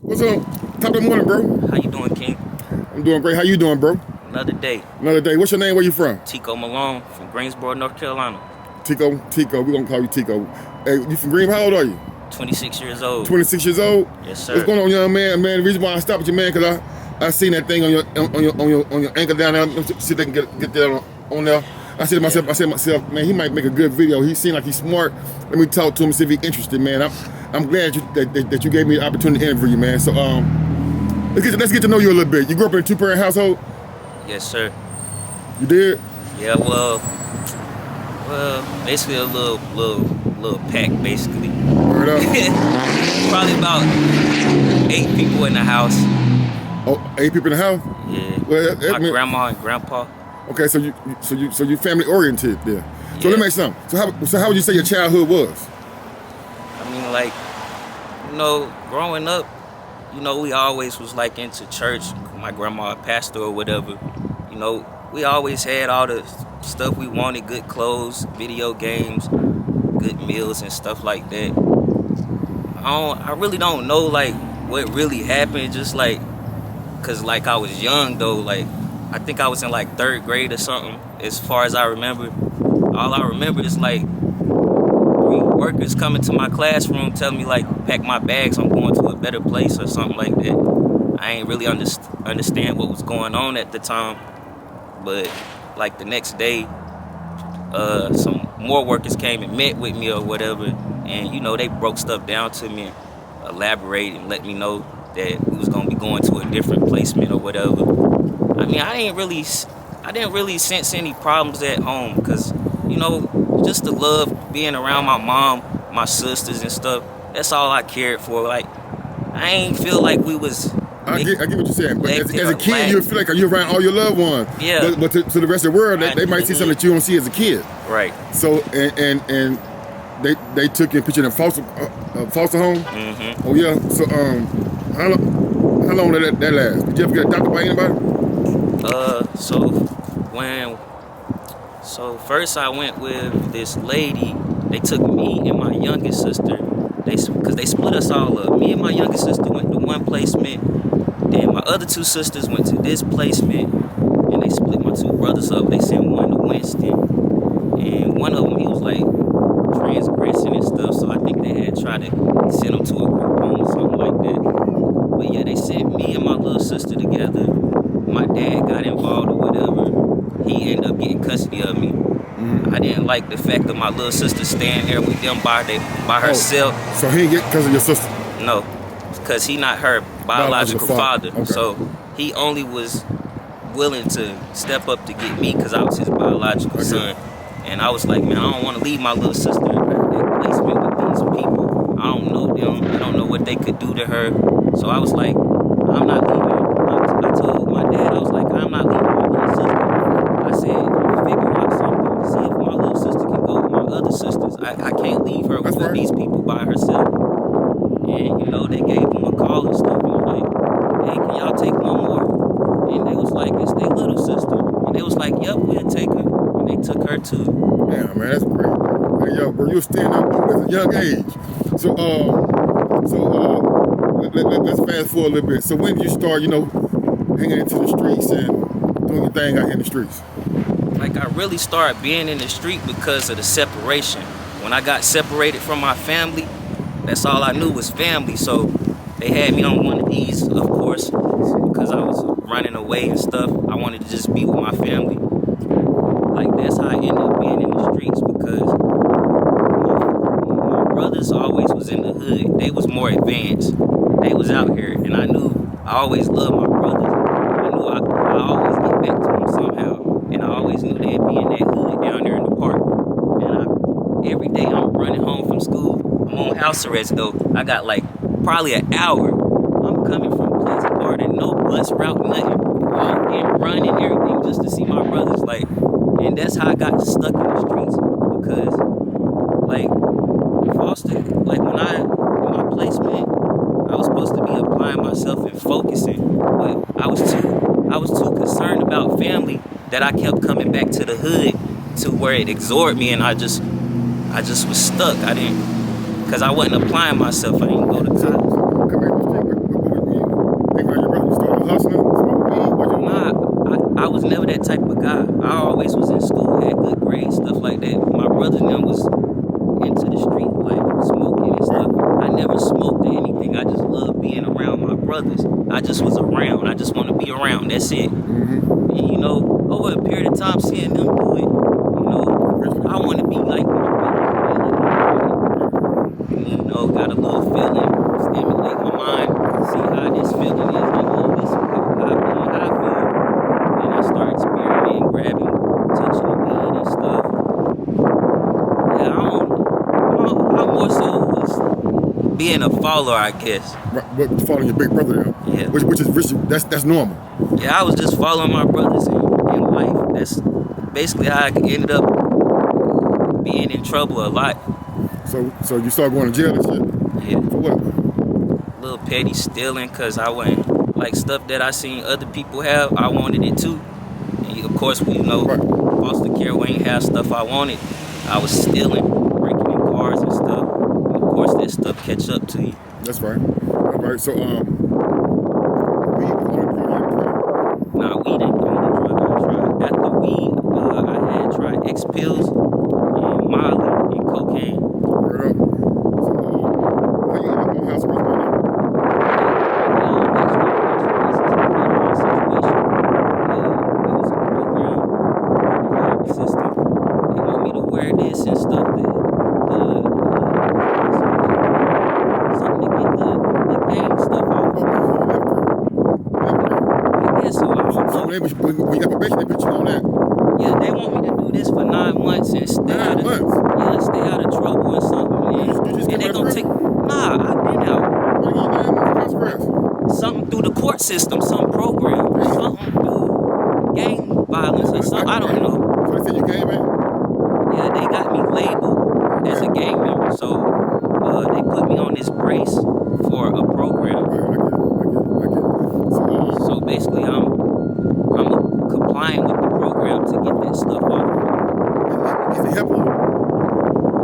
What's up? Top of the morning, bro. How you doing, King? I'm doing great. How you doing, bro? Another day. Another day. What's your name? Where you from? Tico Malone from Greensboro, North Carolina. Tico. We're going to call you Tico. Hey, you from Green? How old are you? 26 years old. 26 years old? Yes, sir. What's going on, young man? Man, the reason why I stopped with you, man, because I seen that thing on your ankle down there. Let me see if they can get that on there. I said to myself, man, he might make a good video. He seemed like he's smart. Let me talk to him and see if he's interested, man. I'm glad that you gave me the opportunity to interview you, man. So let's get to know you a little bit. You grew up in a two-parent household? Yes, sir. You did? Yeah, well, basically a little pack, basically. Word up. Probably about 8 people in the house. Oh, 8 people in the house? Yeah. Well, My grandma and grandpa. Okay, so you family oriented there. So Yeah. let me ask you something. So how would you say your childhood was? I mean, like, growing up, we always was like into church. My grandma a pastor or whatever. We always had all the stuff we wanted, good clothes, video games, good meals and stuff like that. I really don't know like what really happened, just like, cause like I was young though, like I think I was in like 3rd grade or something, as far as I remember. All I remember is like 3 workers coming to my classroom telling me like, pack my bags, I'm going to a better place or something like that. I ain't really understand what was going on at the time. But like the next day, some more workers came and met with me or whatever. And they broke stuff down to me and elaborated and let me know that we was gonna be going to a different placement or whatever. I mean, I didn't really sense any problems at home, because just the love being around my mom, my sisters and stuff, that's all I cared for. Like, I ain't feel like we was I get what you're saying, but as a kid, you feel like you're around all your loved ones. Yeah. But to the rest of the world, they might see something that you don't see as a kid. Right. So and they took you and put you in a foster home. Mm-hmm. Oh yeah. So how long did that last? Did you ever get adopted by anybody? So first I went with this lady. They took me and my youngest sister. Because they split us all up. Me and my youngest sister went to one placement. Then my other 2 sisters went to this placement. And they split my 2 brothers up. They sent one to Winston. And one of them, he was like transgressing and stuff. So I think they had tried to send him to a group home or something like that. But yeah, they sent me and my little sister together. My dad got involved or whatever. He ended up getting custody of me. I didn't like the fact that my little sister staying there with them by herself. So he didn't get because of your sister? No, because he not her biological father. Okay. So he only was willing to step up to get me because I was his biological son. And I was like, man, I don't want to leave my little sister in that placement with these people. I don't know them. I don't know what they could do to her. So I was like, I'm not leaving. I told my dad, I was like, I'm not leaving my little sister. I said, figure out something. See if my little sister can go with my other sisters. I can't leave her with these people by herself. And they gave them a call and stuff. And was like, hey, can y'all take one more? And they was like, it's their little sister. And they was like, yep, we'll take her. And they took her too. Yeah, man, that's great. Hey, yo, bro, you were standing up at a young age. So let's fast forward a little bit. So when did you start, hanging into the streets and doing your thing out here in the streets? Like, I really started being in the street because of the separation. When I got separated from my family, that's all I knew was family. So they had me on one of these, of course, because I was running away and stuff. I wanted to just be with my family. Like, that's how I ended up being in the streets, because my brothers always was in the hood. They was more advanced. They was out here, and I knew I always loved my brothers. I knew I always get back to them somehow. And I always knew they'd be in that hood down there in the park. And every day I'm running home from school. I'm on house arrest though. I got like probably an hour. I'm coming from Pleasant Garden, no bus route, nothing. Walking, running, everything just to see my brothers. Like, and that's how I got stuck in the streets. Because like Foster, like when in my placement, I was supposed to be applying myself and focusing, but I was too concerned about family that I kept coming back to the hood to where it exhorted me, and I just was stuck. I didn't, because I wasn't applying myself. I didn't go to college. Come back to the street. always was in school, had good grades, stuff like that. My brother and them was into the street life, smoking and stuff. I never smoked or anything. I just loved being around my brothers. I just was around. I just want to be around. That's it. Mm-hmm. And you know, over a period of time, seeing them do it, you know, I want to be like my brothers. And, you know, got a little feeling, stimulate my mind, see how this feeling is. Like, oh, this how I feel. And I start experimenting, grabbing, touching the weed and stuff. Yeah, I'm more so was being a follower, I guess. Right, but following your big brother now. Yeah. Which is that's normal. Yeah, I was just following my brothers in life. That's basically how I ended up being in trouble a lot. So you start going to jail and shit? Yeah. For what? Little petty stealing, because I went, like, stuff that I seen other people have, I wanted it too. And of course, you know, Right. foster care, we ain't have stuff I wanted. I was stealing, breaking in cars and stuff. And of course, that stuff catch up to you. That's right. All right. So weed was the only drug you had to try. Nah, weed ain't the only drug I tried. After weed, I had tried X pills and Molly and cocaine. Word up. So how you end up on house arrest right now? When you got probation, they put you on that. Yeah, they want me to do this for 9 months and stay 9 out of months? yeah, stay out of trouble or something. You just And came they out of gonna prison? take nah, I've been out. What do you get 9 months house arrest? Something through the court system, some program, something through gang violence or something. I don't know. So they said you came in? Yeah, they got me labeled as a gang member, so they put me on this brace for a program. Right, I get it. So basically, I'm complying with the program to get that stuff off. Is it helping you?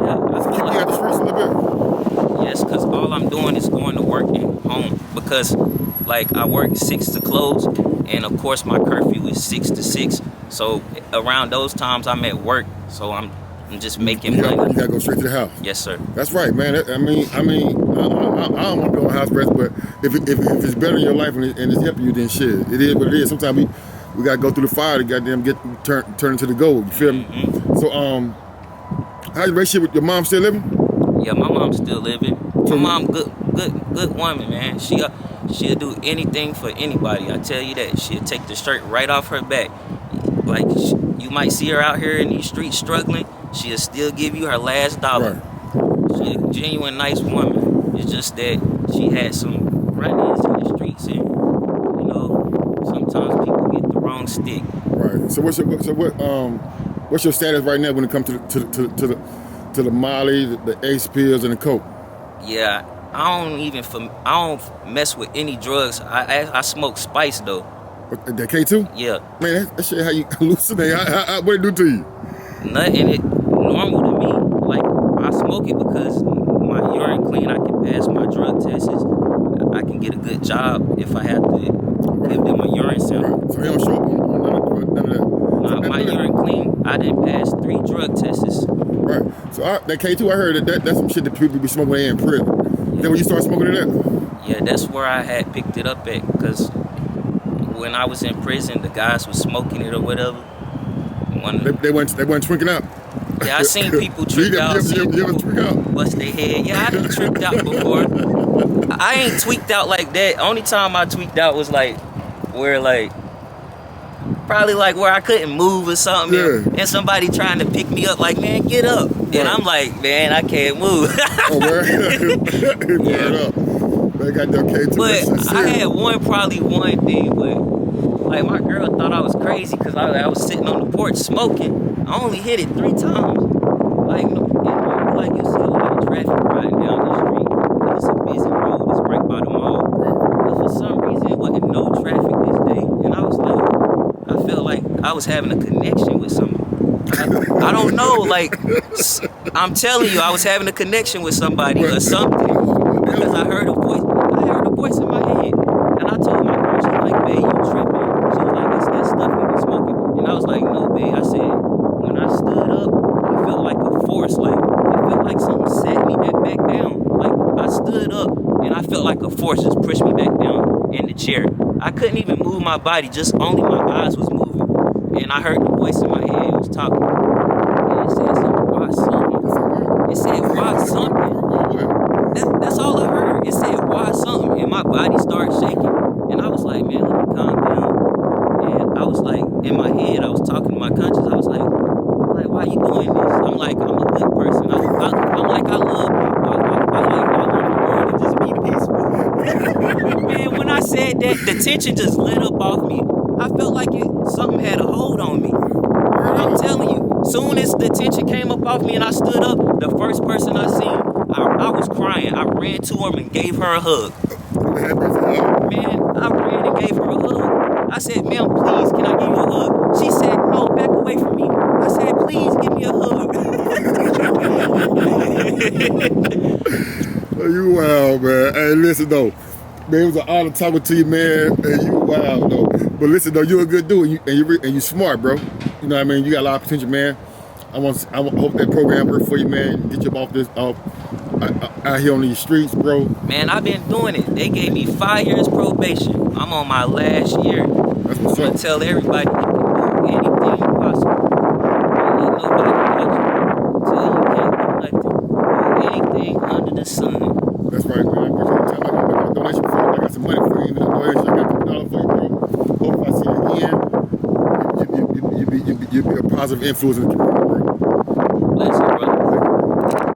Yeah, I Keep feel you out the streets a little bit? yes, because all I'm doing is going to work and home. Because, like, I work 6 to close, and of course my curfew is 6 to 6. So around those times I'm at work, so I'm just making money. You gotta go straight to the house. Yes, sir. That's right, man. I don't want to be on house arrest, but if it's better in your life and it's helping you, then shit, it is what it is. Sometimes we gotta go through the fire to goddamn turn into the gold. You feel me? Mm-hmm. So how's your relationship with your mom? Still living? Yeah, my mom's still living. My mom, good woman, man. She'll do anything for anybody. I tell you that. She'll take the shirt right off her back. Like, you might see her out here in these streets struggling. She'll still give you her last dollar. Right. She's a genuine, nice woman. It's just that she had some run-ins in the streets, and you know, sometimes people get the wrong stick. Right. So what's your status right now when it comes to the Molly, the Ace pills, and the Coke? Yeah, I don't mess with any drugs. I smoke spice though. That K2? Yeah. Man, that shit how you hallucinate. What it do to you? Nothing. It normal to me. Like, I smoke it because my urine clean. I can pass my drug tests. I can get a good job if I have to give them a urine sample. Right. So you don't show up on none of that. Nah, my urine clean. I didn't pass 3 drug tests. Right. So that K2, I heard that's some shit that people be smoking when they in prison. Then when you start smoking it at? Yeah, that's where I had picked it up at, because when I was in prison, the guys was smoking it or whatever. They weren't twinking out. Yeah, I seen people tripped out. You ever tweak out? Bust their head. Yeah, I done tripped out before. I ain't tweaked out like that. Only time I tweaked out was like where probably like where I couldn't move or something. Yeah. And somebody trying to pick me up like, man, get up. Right. And I'm like, man, I can't move. Oh, word? Word up. They got that K2. But I had one thing, but like my girl thought I was crazy because I was sitting on the porch smoking. I only hit it 3 times. Like, like you see a lot of traffic riding down the street because it's a busy road. It's right by the mall. But for some reason, it wasn't no traffic this day, and I was like, I felt like I was having a connection with someone. I don't know, like, I'm telling you, I was having a connection with somebody or something because I heard a voice in my head, and I told my girl, she's like, babe, you tripping? She was like, it's that stuff you been smoking, and I was like, no, babe. I said, force just pushed me back down in the chair. I couldn't even move my body, just only my eyes was moving. And I heard the voice in my head, it was talking. And it said something, why something? It said, why something? That's all I heard. It said, why something? And my body started shaking. And I was like, man, let me calm down. And I was like, in my head, I was talking to my conscience. I was like, why you doing this? I'm like, I'm a good person. I'm like, I love people. I want the world to just be peaceful. Man, when I said that, the tension just lit up off me. I felt like something had a hold on me. I'm telling you, soon as the tension came up off me and I stood up, the first person I seen, I was crying. I ran to her and gave her a hug. Man, I ran and gave her a hug. I said, ma'am, please, can I give you a hug? She said, no, back away from me. I said, please, give me a hug. You wild, man. Hey, listen, though. Man, it was an honor talking to you, man. And you wild, though. But listen, though, you're a good dude, and you smart, bro. You know what I mean? You got a lot of potential, man. I hope that program work for you, man. Get you off out here on these streets, bro. Man, I've been doing it. They gave me 5 years probation. I'm on my last year. That's what's up. I tell everybody you can do anything possible. Don't let nobody touch you. Tell you can't do nothing. Do anything under the sun. That's right, man. I appreciate your time. I got a donation for you. I got some money for you. Even a donation, I got $2 for you, bro. Hope if I see you again, you'll be a positive influence in the community, bro. Bless you, brother.